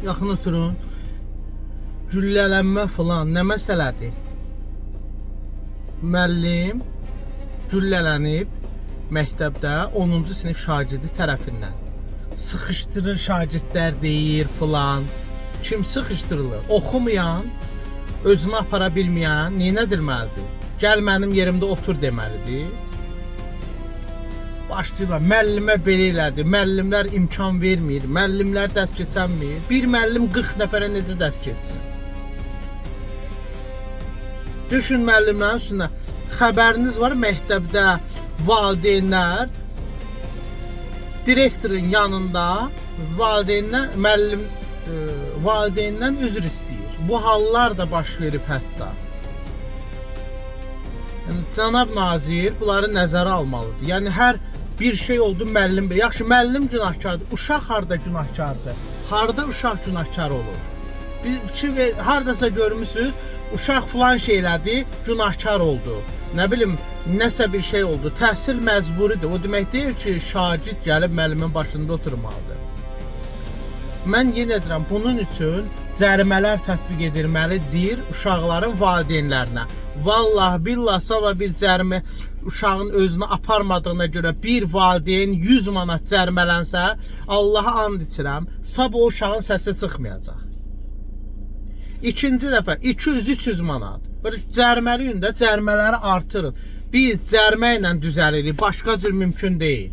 Yaxın oturun. Güllələnmə falan nə məsələdir? Müəllim güllələnib məktəbdə 10-cu sinif şagirdi tərəfindən. Sıxışdırır şagirdlər deyir falan. Kim sıxışdırılır? Oxumayan, özünü apara bilməyən nə edilməlidir? Gəl mənim yerimdə otur deməlidir. Başlayırlar, müəllimə belə elədi, müəllimlər imkan vermir, müəllimlər dərs keçənmir. Bir müəllim 40 nəfərə necə dərs keçsin? Düşün müəllimlərin üstünə. Xəbəriniz var, məktəbdə valideynlər direktorun yanında valideyndən üzr istəyir. Bu hallar da baş verib hətta. Yəni, cənab nazir bunları nəzərə almalıdır. Yəni hər bir şey oldu müəllim bir. Yaxşı, müəllim günahkardır. Uşaq harda günahkardır? Harda uşaq günahkar olur? Bir hardasa görmüsünüz, uşaq filan şeylədi, günahkar oldu. Nə bilim, nəsə bir şey oldu. Təhsil məcburidir. O demək deyil ki, şagird gəlib müəllimin başında oturmalıdır. Mən yenə deyirəm, bunun üçün cərimələr tətbiq edilməlidir uşaqların valideynlərinə. Vallahi billah sabah bir cərimə uşağın özünü aparmadığına görə bir valideyn 100 manat cərimələnsə, Allaha and içirəm, sabah o uşağın səsi çıxmayacaq. İkinci dəfə 200-300 manat. Böyle cəriməli gündə cərimələri artırın. Biz cərimə ilə düzəlirik, başqa cür mümkün deyil.